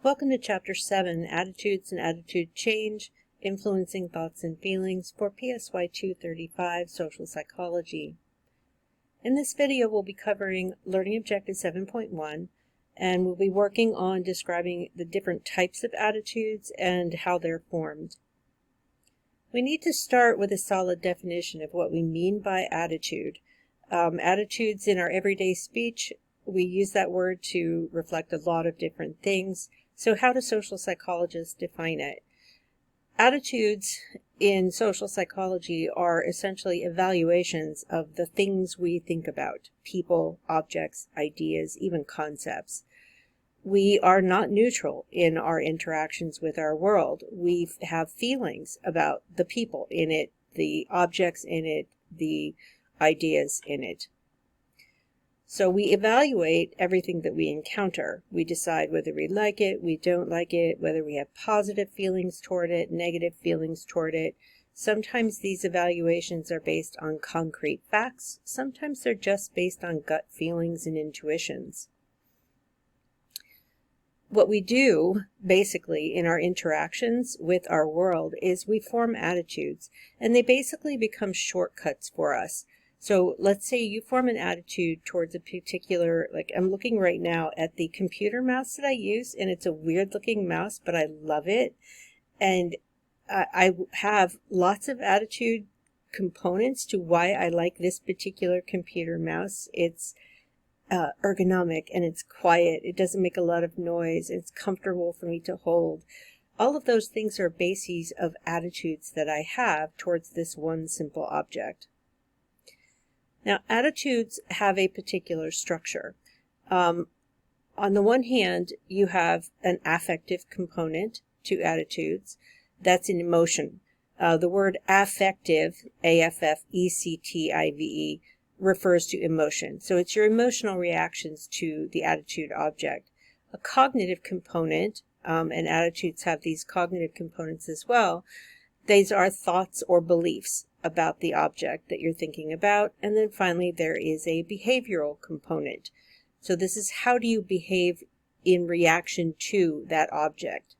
Welcome to Chapter 7, Attitudes and Attitude Change, Influencing Thoughts and Feelings for PSY 235, Social Psychology. In this video, we'll be covering Learning Objective 7.1, and we'll be working on describing the different types of attitudes and how they're formed. We need to start with a solid definition of what we mean by attitude. Attitudes in our everyday speech, we use that word to reflect a lot of different things. So how do social psychologists define it? Attitudes in social psychology are essentially evaluations of the things we think about, people, objects, ideas, even concepts. We are not neutral in our interactions with our world. We have feelings about the people in it, the objects in it, the ideas in it. So we evaluate everything that we encounter. We decide whether we like it, we don't like it, whether we have positive feelings toward it, negative feelings toward it. Sometimes these evaluations are based on concrete facts. Sometimes they're just based on gut feelings and intuitions. What we do, basically, in our interactions with our world is we form attitudes, and they basically become shortcuts for us. So let's say you form an attitude towards a particular, like I'm looking right now at the computer mouse that I use, and it's a weird looking mouse, but I love it. And I have lots of attitude components to why I like this particular computer mouse. It's ergonomic and it's quiet. It doesn't make a lot of noise. It's comfortable for me to hold. All of those things are bases of attitudes that I have towards this one simple object. Now, attitudes have a particular structure. On the one hand, you have an affective component to attitudes. That's an emotion. The word affective, A-F-F-E-C-T-I-V-E, refers to emotion. So it's your emotional reactions to the attitude object. A cognitive component, and attitudes have these cognitive components as well. These are thoughts or beliefs about the object that you're thinking about. And then finally, there is a behavioral component. So this is how do you behave in reaction to that object.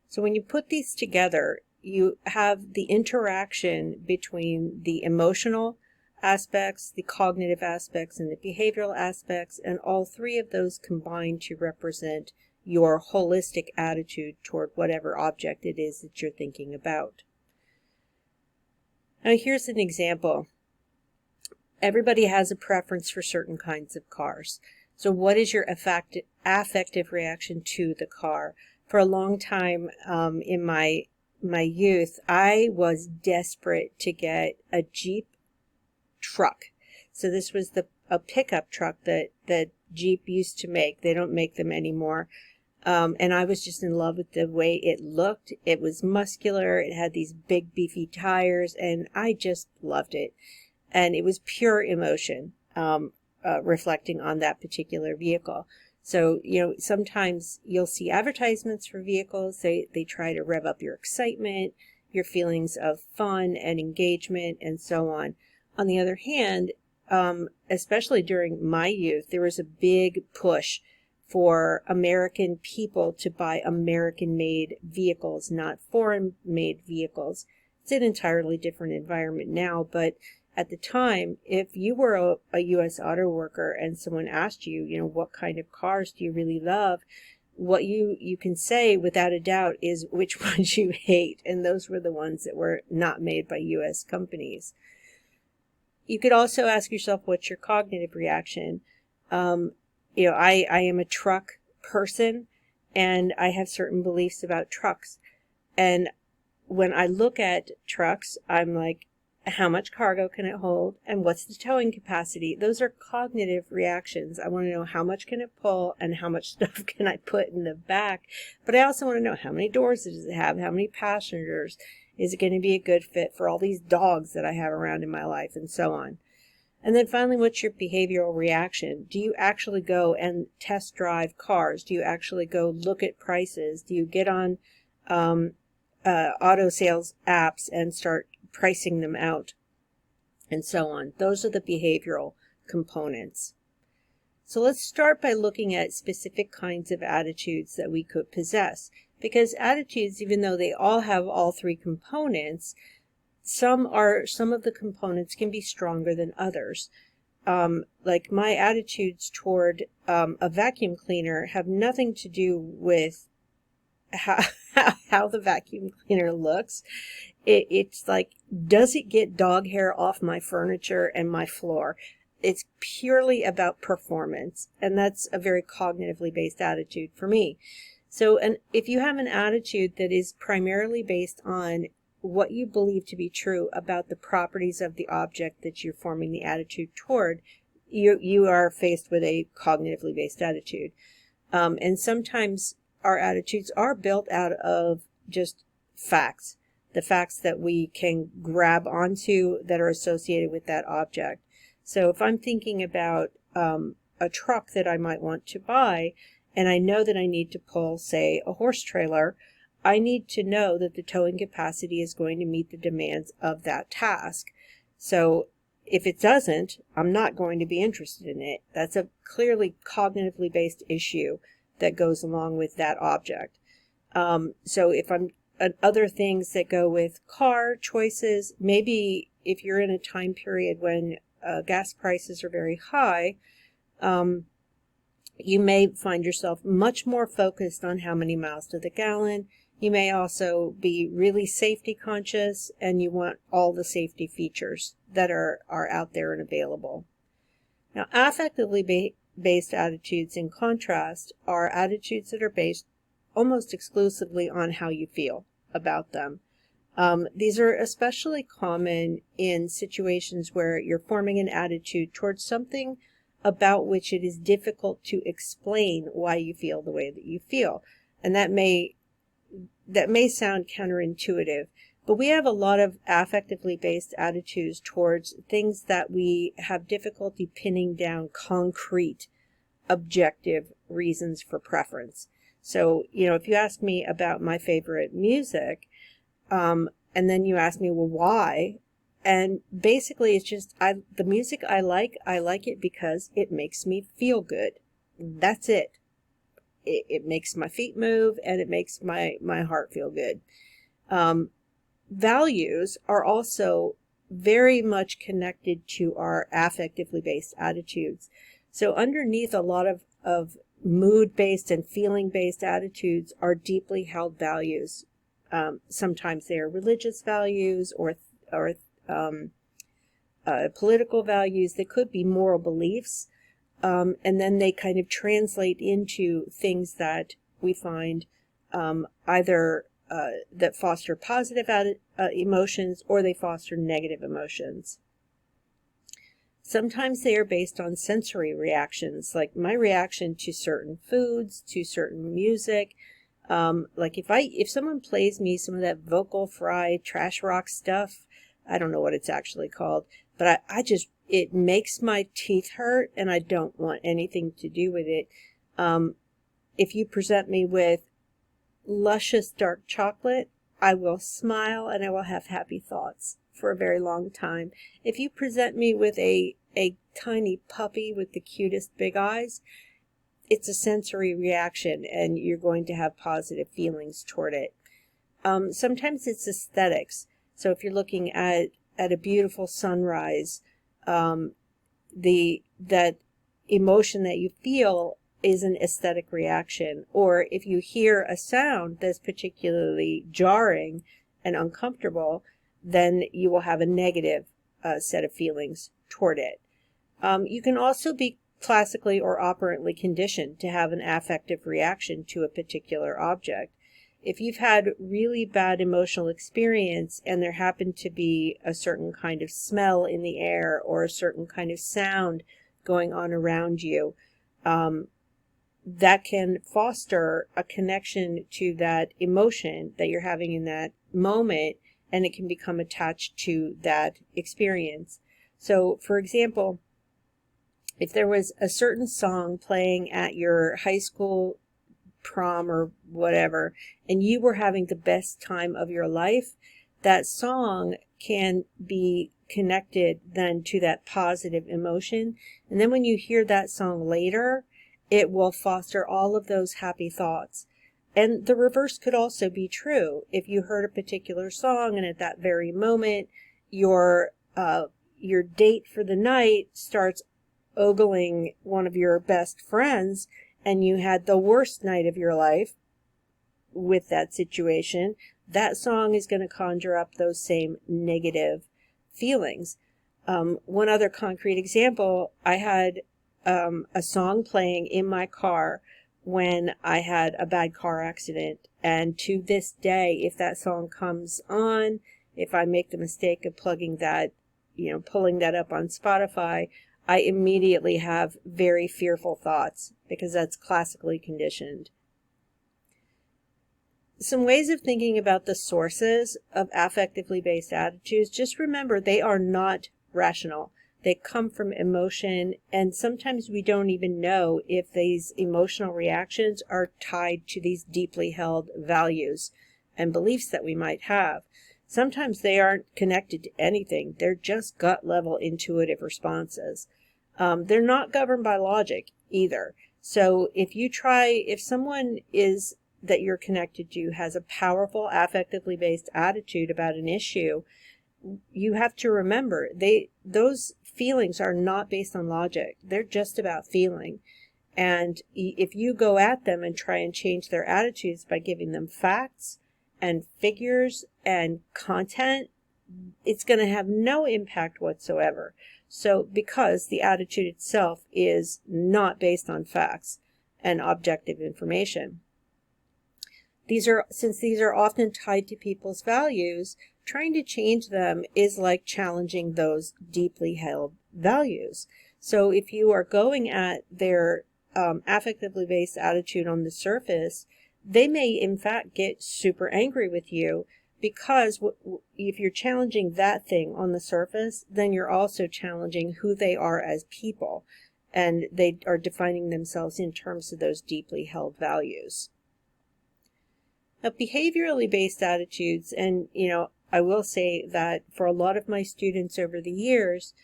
So when you put these together, you have the interaction between the emotional aspects, the cognitive aspects, and the behavioral aspects, and all three of those combine to represent your holistic attitude toward whatever object it is that you're thinking about. Now here's an example. Everybody has a preference for certain kinds of cars. So what is your affective reaction to the car? For a long time in my youth, I was desperate to get a Jeep truck. So this was a pickup truck that Jeep used to make. They don't make them anymore. And I was just in love with the way it looked. It was muscular. It had these big beefy tires, and I just loved it. And it was pure emotion, reflecting on that particular vehicle. So, sometimes you'll see advertisements for vehicles. They try to rev up your excitement, your feelings of fun and engagement, and so on. On the other hand, especially during my youth, there was a big push for American people to buy American-made vehicles, not foreign-made vehicles. It's an entirely different environment now, but at the time, if you were a U.S. auto worker and someone asked you, what kind of cars do you really love, what you can say without a doubt is which ones you hate, and those were the ones that were not made by U.S. companies. You could also ask yourself, what's your cognitive reaction? I am a truck person, and I have certain beliefs about trucks. And when I look at trucks, I'm like, how much cargo can it hold? And what's the towing capacity? Those are cognitive reactions. I want to know how much can it pull and how much stuff can I put in the back. But I also want to know how many doors does it have? How many passengers? Is it going to be a good fit for all these dogs that I have around in my life, and so on? And then finally, what's your behavioral reaction? Do you actually go and test drive cars? Do you actually go look at prices? Do you get on auto sales apps and start pricing them out? And so on. Those are the behavioral components. So let's start by looking at specific kinds of attitudes that we could possess. Because attitudes, even though they all have all three components, some of the components can be stronger than others. Like my attitudes toward a vacuum cleaner have nothing to do with how the vacuum cleaner looks. It's like, does it get dog hair off my furniture and my floor? It's purely about performance, and that's a very cognitively based attitude for me. So, and if you have an attitude that is primarily based on what you believe to be true about the properties of the object that you're forming the attitude toward, you are faced with a cognitively based attitude. And sometimes our attitudes are built out of just facts, the facts that we can grab onto that are associated with that object. So if I'm thinking about a truck that I might want to buy, and I know that I need to pull, say, a horse trailer, I need to know that the towing capacity is going to meet the demands of that task. So if it doesn't, I'm not going to be interested in it. That's a clearly cognitively based issue that goes along with that object. So if I'm other things that go with car choices, maybe if you're in a time period when gas prices are very high, you may find yourself much more focused on how many miles to the gallon. You may also be really safety conscious, and you want all the safety features that are out there and available. Now, affectively based attitudes, in contrast, are attitudes that are based almost exclusively on how you feel about them. These are especially common in situations where you're forming an attitude towards something about which it is difficult to explain why you feel the way that you feel. And that may sound counterintuitive, but we have a lot of affectively based attitudes towards things that we have difficulty pinning down concrete, objective reasons for preference. So, if you ask me about my favorite music, and then you ask me, well, why? And basically it's just, the music I like it because it makes me feel good. That's it. It makes my feet move, and it makes my heart feel good. Values are also very much connected to our affectively based attitudes. So underneath a lot of mood-based and feeling-based attitudes are deeply held values. Sometimes they are religious values or political values. They could be moral beliefs. And then they kind of translate into things that we find either that foster positive emotions, or they foster negative emotions. Sometimes they are based on sensory reactions, like my reaction to certain foods, to certain music. Like if someone plays me some of that vocal fry trash rock stuff, I don't know what it's actually called, but it makes my teeth hurt, and I don't want anything to do with it. If you present me with luscious dark chocolate, I will smile and I will have happy thoughts for a very long time. If you present me with a tiny puppy with the cutest big eyes, it's a sensory reaction, and you're going to have positive feelings toward it. Sometimes it's aesthetics. So if you're looking at a beautiful sunrise, that emotion that you feel is an aesthetic reaction. Or if you hear a sound that's particularly jarring and uncomfortable, then you will have a negative set of feelings toward it. You can also be classically or operantly conditioned to have an affective reaction to a particular object. If you've had really bad emotional experience and there happened to be a certain kind of smell in the air or a certain kind of sound going on around you, that can foster a connection to that emotion that you're having in that moment, and it can become attached to that experience. So, for example, if there was a certain song playing at your high school prom or whatever, and you were having the best time of your life, that song can be connected then to that positive emotion. And then when you hear that song later, it will foster all of those happy thoughts. And the reverse could also be true. If you heard a particular song and at that very moment your date for the night starts ogling one of your best friends and you had the worst night of your life with that situation, that song is going to conjure up those same negative feelings. One other concrete example, I had a song playing in my car when I had a bad car accident. And to this day, if that song comes on, if I make the mistake of plugging that, pulling that up on Spotify, I immediately have very fearful thoughts because that's classically conditioned. Some ways of thinking about the sources of affectively based attitudes, just remember they are not rational. They come from emotion, and sometimes we don't even know if these emotional reactions are tied to these deeply held values and beliefs that we might have. Sometimes they aren't connected to anything. They're just gut level intuitive responses. They're not governed by logic either. So if someone that you're connected to has a powerful affectively based attitude about an issue, you have to remember those feelings are not based on logic. They're just about feeling. And if you go at them and try and change their attitudes by giving them facts and figures and content, it's going to have no impact whatsoever. So because the attitude itself is not based on facts and objective information. Since these are often tied to people's values, trying to change them is like challenging those deeply held values. So if you are going at their affectively based attitude on the surface, they may in fact get super angry with you, because if you're challenging that thing on the surface, then you're also challenging who they are as people, and they are defining themselves in terms of those deeply held values. Now, behaviorally based attitudes, and I will say that for a lot of my students over the years,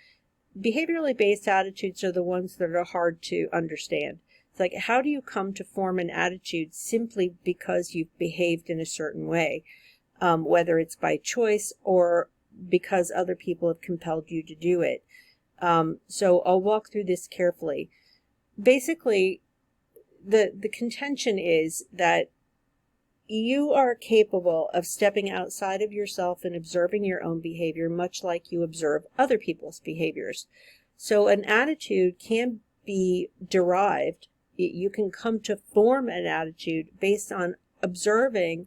behaviorally based attitudes are the ones that are hard to understand. It's like, how do you come to form an attitude simply because you've behaved in a certain way, whether it's by choice or because other people have compelled you to do it? So I'll walk through this carefully. Basically, the contention is that you are capable of stepping outside of yourself and observing your own behavior, much like you observe other people's behaviors. So an attitude can be derived. You can come to form an attitude based on observing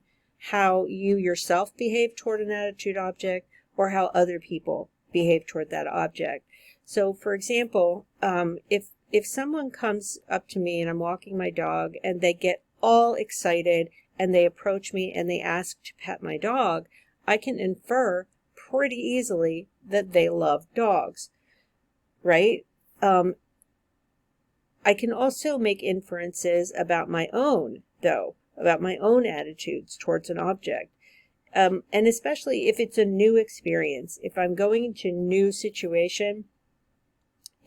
how you yourself behave toward an attitude object or how other people behave toward that object. So, for example, if someone comes up to me and I'm walking my dog and they get all excited and they approach me and they ask to pet my dog, I can infer pretty easily that they love dogs, right? I can also make inferences about my own, though, about my own attitudes towards an object. And especially if it's a new experience, if I'm going into a new situation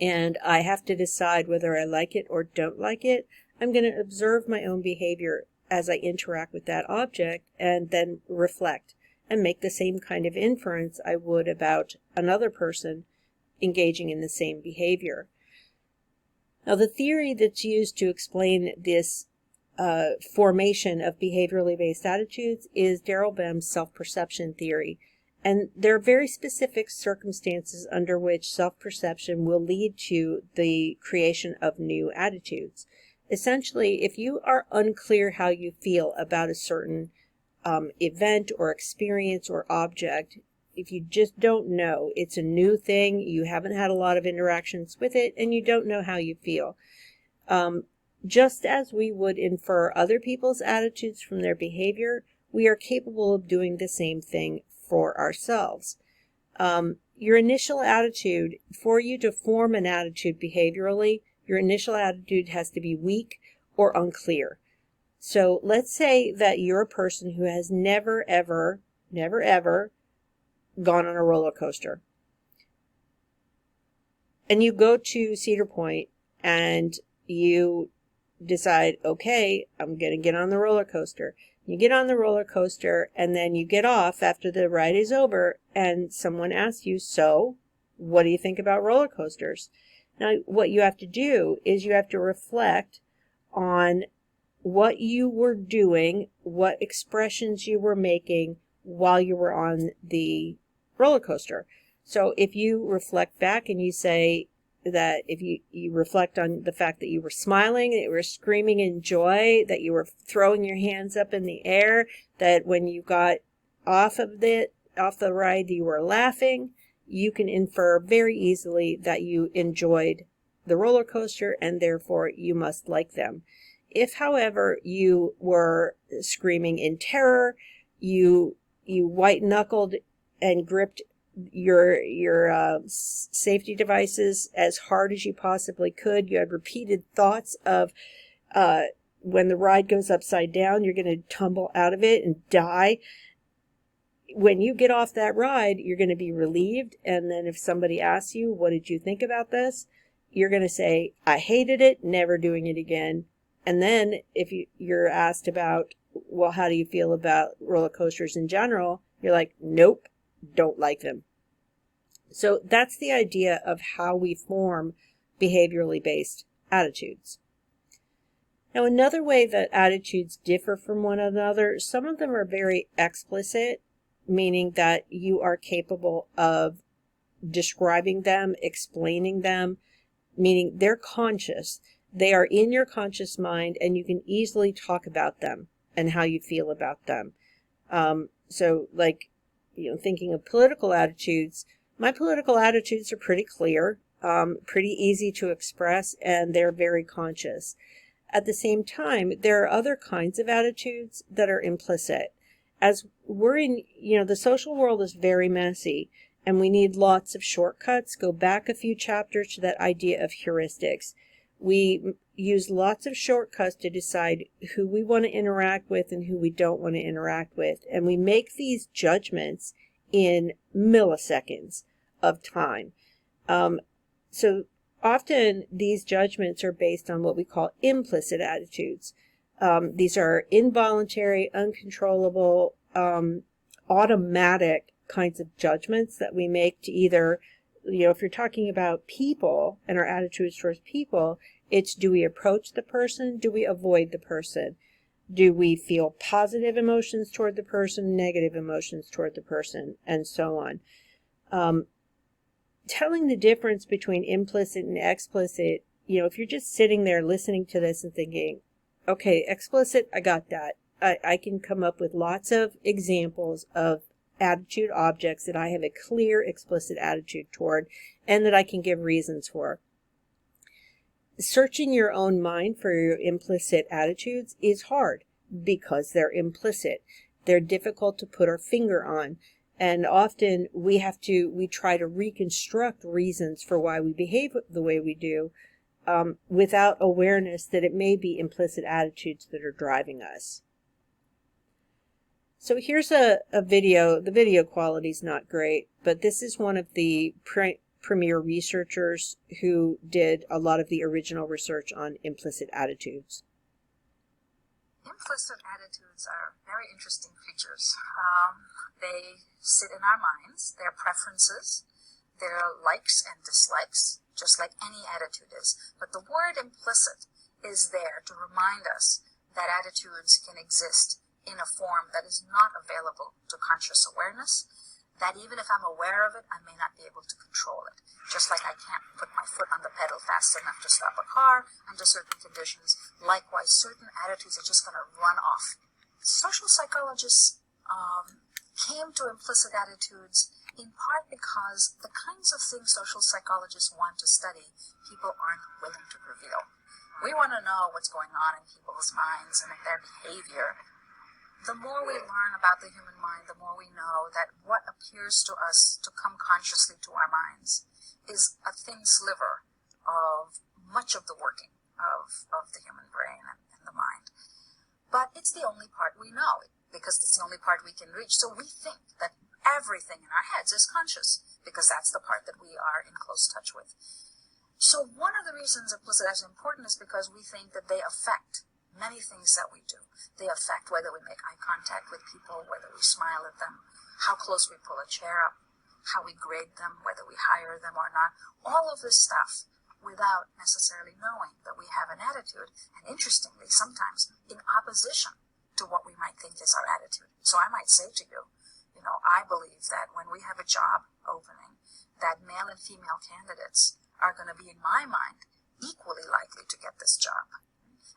and I have to decide whether I like it or don't like it, I'm going to observe my own behavior as I interact with that object and then reflect and make the same kind of inference I would about another person engaging in the same behavior. Now, the theory that's used to explain this formation of behaviorally based attitudes is Daryl Bem's self-perception theory. And there are very specific circumstances under which self-perception will lead to the creation of new attitudes. Essentially, if you are unclear how you feel about a certain event or experience or object, if you just don't know, it's a new thing, you haven't had a lot of interactions with it, and you don't know how you feel. Just as we would infer other people's attitudes from their behavior, we are capable of doing the same thing for ourselves. Your initial attitude, for you to form an attitude behaviorally, your initial attitude has to be weak or unclear. So let's say that you're a person who has never, ever gone on a roller coaster. And you go to Cedar Point and you decide, okay, I'm going to get on the roller coaster. You get on the roller coaster and then you get off after the ride is over and someone asks you, so what do you think about roller coasters? Now, what you have to do is you have to reflect on what you were doing, what expressions you were making while you were on the roller coaster. So if you reflect back and you say that if you reflect on the fact that you were smiling, that you were screaming in joy, that you were throwing your hands up in the air, that when you got off the ride you were laughing, you can infer very easily that you enjoyed the roller coaster and therefore you must like them. If, however, you were screaming in terror, you white-knuckled and gripped your safety devices as hard as you possibly could, you had repeated thoughts of when the ride goes upside down, you're going to tumble out of it and die. When you get off that ride, you're going to be relieved, and then if somebody asks you, what did you think about this? You're going to say, I hated it, never doing it again. And then if you're asked about, well, how do you feel about roller coasters in general? You're like, nope, don't like them. So that's the idea of how we form behaviorally based attitudes. Now, another way that attitudes differ from one another, some of them are very explicit, meaning that you are capable of describing them, explaining them, meaning they're conscious. They are in your conscious mind and you can easily talk about them and how you feel about them. So like, thinking of political attitudes, my political attitudes are pretty clear, pretty easy to express, and they're very conscious. At the same time, there are other kinds of attitudes that are implicit. As we're in, the social world is very messy and we need lots of shortcuts. Go back a few chapters to that idea of heuristics. We use lots of shortcuts to decide who we want to interact with and who we don't want to interact with. And we make these judgments in milliseconds of time. So often these judgments are based on what we call implicit attitudes. These are involuntary, uncontrollable, automatic kinds of judgments that we make to either, if you're talking about people and our attitudes towards people, it's do we approach the person, do we avoid the person? Do we feel positive emotions toward the person, negative emotions toward the person, and so on. Telling the difference between implicit and explicit, if you're just sitting there listening to this and thinking, okay, explicit, I got that. I can come up with lots of examples of attitude objects that I have a clear explicit attitude toward and that I can give reasons for. Searching your own mind for your implicit attitudes is hard because they're implicit. They're difficult to put our finger on. And often we try to reconstruct reasons for why we behave the way we do without awareness that it may be implicit attitudes that are driving us. So here's a video. The video quality is not great, but this is one of the premier researchers who did a lot of the original research on implicit attitudes. Implicit attitudes are very interesting features. They sit in our minds, their preferences, their likes and dislikes, just like any attitude is. But the word implicit is there to remind us that attitudes can exist in a form that is not available to conscious awareness, that even if I'm aware of it, I may not be able to control it. Just like I can't put my foot on the pedal fast enough to stop a car under certain conditions, likewise, certain attitudes are just going to run off. Social psychologists came to implicit attitudes in part because the kinds of things social psychologists want to study, people aren't willing to reveal. We want to know what's going on in people's minds and in their behavior. The more we learn about the human mind, the more we know that what appears to us to come consciously to our minds is a thin sliver of much of the working of the human brain and the mind. But it's the only part we know, because it's the only part we can reach. So we think that everything in our heads is conscious, because that's the part that we are in close touch with. So one of the reasons implicit attitudes is important is because we think that they affect many things that we do. They affect whether we make eye contact with people, whether we smile at them, how close we pull a chair up, how we grade them, whether we hire them or not. All of this stuff without necessarily knowing that we have an attitude, and interestingly, sometimes in opposition to what we might think is our attitude. So I might say to you, I believe that when we have a job opening, that male and female candidates are going to be, in my mind, equally likely to get this job.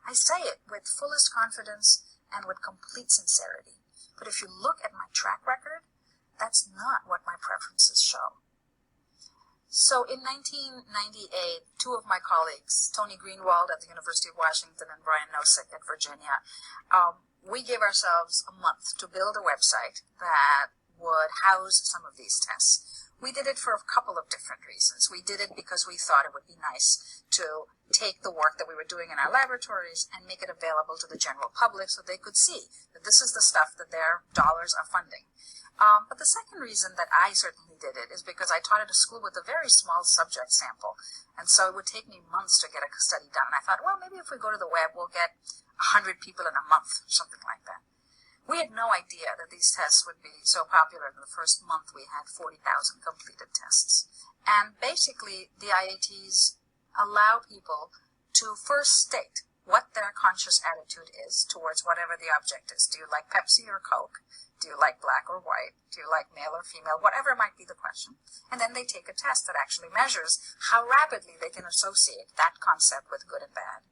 I say it with fullest confidence and with complete sincerity. But if you look at my track record, that's not what my preferences show. So in 1998, two of my colleagues, Tony Greenwald at the University of Washington and Brian Nosek at Virginia, we gave ourselves a month to build a website that would house some of these tests. We did it for a couple of different reasons. We did it because we thought it would be nice to take the work that we were doing in our laboratories and make it available to the general public so they could see that this is the stuff that their dollars are funding. But the second reason that I certainly did it is because I taught at a school with a very small subject sample. And so it would take me months to get a study done. And I thought, well, maybe if we go to the web, we'll get 100 people in a month or something like that. We had no idea that these tests would be so popular. In the first month, we had 40,000 completed tests. And basically, the IATs allow people to first state what their conscious attitude is towards whatever the object is. Do you like Pepsi or Coke? Do you like black or white? Do you like male or female? Whatever might be the question. And then they take a test that actually measures how rapidly they can associate that concept with good and bad.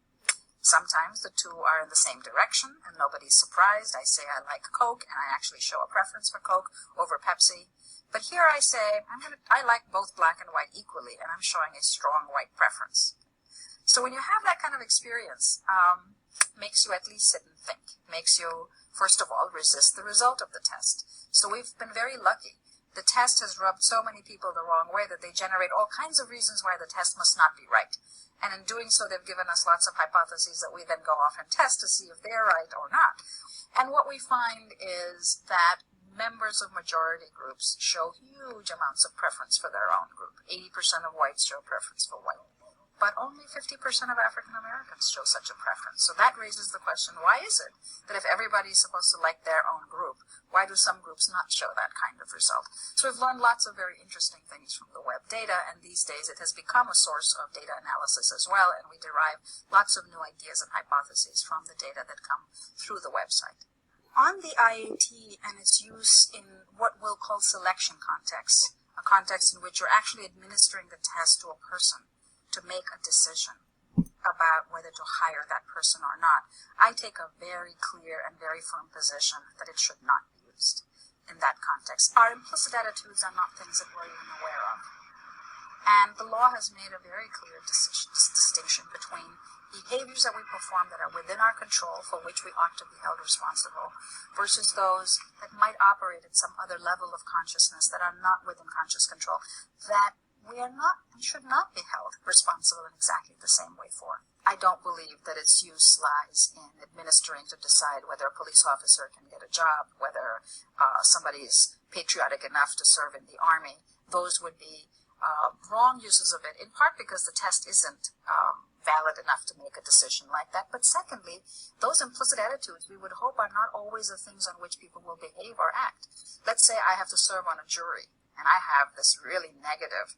Sometimes the two are in the same direction and nobody's surprised. I say I like Coke and I actually show a preference for Coke over Pepsi. But here I say I like both black and white equally, and I'm showing a strong white preference. So when you have that kind of experience, makes you at least sit and think. Makes you, first of all, resist the result of the test. So we've been very lucky. The test has rubbed so many people the wrong way that they generate all kinds of reasons why the test must not be right. And in doing so, they've given us lots of hypotheses that we then go off and test to see if they're right or not. And what we find is that members of majority groups show huge amounts of preference for their own group. 80% of whites show preference for white. But only 50% of African Americans show such a preference. So that raises the question, why is it that if everybody is supposed to like their own group, why do some groups not show that kind of result? So we've learned lots of very interesting things from the web data, and these days it has become a source of data analysis as well, and we derive lots of new ideas and hypotheses from the data that come through the website. On the IAT and its use in what we'll call selection context, a context in which you're actually administering the test to a person to make a decision about whether to hire that person or not, I take a very clear and very firm position that it should not be used in that context. Our implicit attitudes are not things that we're even aware of. And the law has made a very clear distinction between behaviors that we perform that are within our control, for which we ought to be held responsible, versus those that might operate at some other level of consciousness that are not within conscious control, that we are not and should not be held responsible in exactly the same way for. I don't believe that its use lies in administering to decide whether a police officer can get a job, whether somebody is patriotic enough to serve in the army. Those would be wrong uses of it, in part because the test isn't valid enough to make a decision like that. But secondly, those implicit attitudes we would hope are not always the things on which people will behave or act. Let's say I have to serve on a jury, and I have this really negative,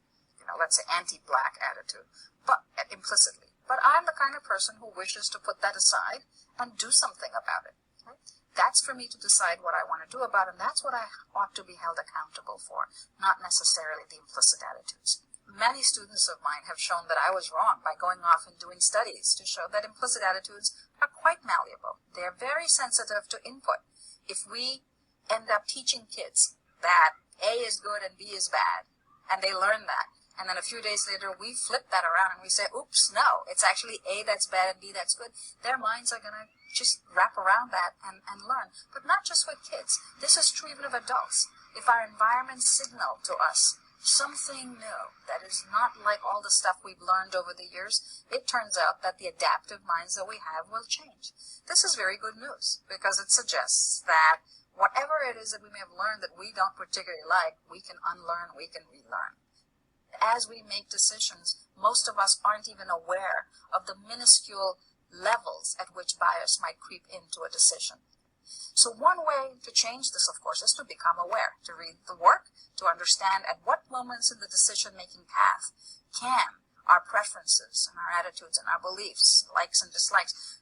let's say anti-black attitude, but implicitly. But I'm the kind of person who wishes to put that aside and do something about it. Right? That's for me to decide what I want to do about it, and that's what I ought to be held accountable for, not necessarily the implicit attitudes. Many students of mine have shown that I was wrong by going off and doing studies to show that implicit attitudes are quite malleable. They are very sensitive to input. If we end up teaching kids that A is good and B is bad, and they learn that, and then a few days later, we flip that around and we say, oops, no, it's actually A that's bad and B that's good. Their minds are going to just wrap around that and learn. But not just with kids. This is true even of adults. If our environment signal to us something new that is not like all the stuff we've learned over the years, it turns out that the adaptive minds that we have will change. This is very good news because it suggests that Whatever it is that we may have learned that we don't particularly like, we can unlearn, we can relearn. As we make decisions, most of us aren't even aware of the minuscule levels at which bias might creep into a decision. So one way to change this, of course, is to become aware, to read the work, to understand at what moments in the decision-making path can our preferences and our attitudes and our beliefs, likes and dislikes,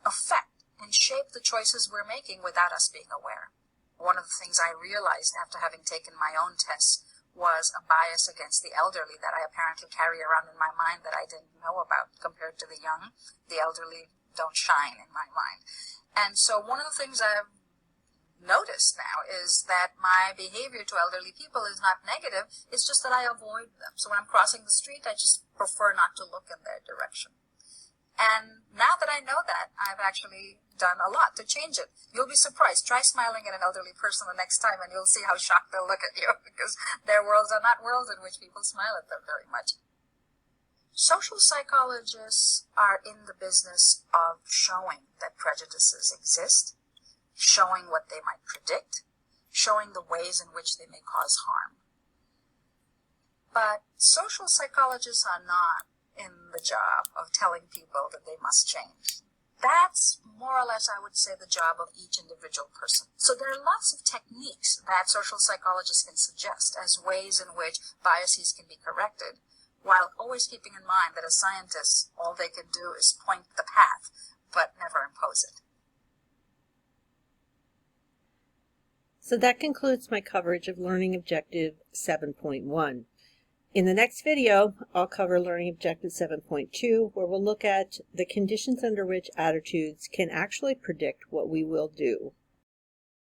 affect and shape the choices we're making without us being aware. One of the things I realized after having taken my own tests was a bias against the elderly that I apparently carry around in my mind that I didn't know about. Compared to the young, the elderly don't shine in my mind. And so one of the things I've noticed now is that my behavior to elderly people is not negative, it's just that I avoid them. So when I'm crossing the street, I just prefer not to look in their direction. And now that I know that, I've actually done a lot to change it. You'll be surprised. Try smiling at an elderly person the next time and you'll see how shocked they'll look at you, because their worlds are not worlds in which people smile at them very much. Social psychologists are in the business of showing that prejudices exist, showing what they might predict, showing the ways in which they may cause harm. But social psychologists are not in the job of telling people that they must change. That's more or less, I would say, the job of each individual person. So there are lots of techniques that social psychologists can suggest as ways in which biases can be corrected, while always keeping in mind that as scientists, all they can do is point the path, but never impose it. So that concludes my coverage of Learning Objective 7.1. In the next video, I'll cover Learning Objective 7.2, where we'll look at the conditions under which attitudes can actually predict what we will do.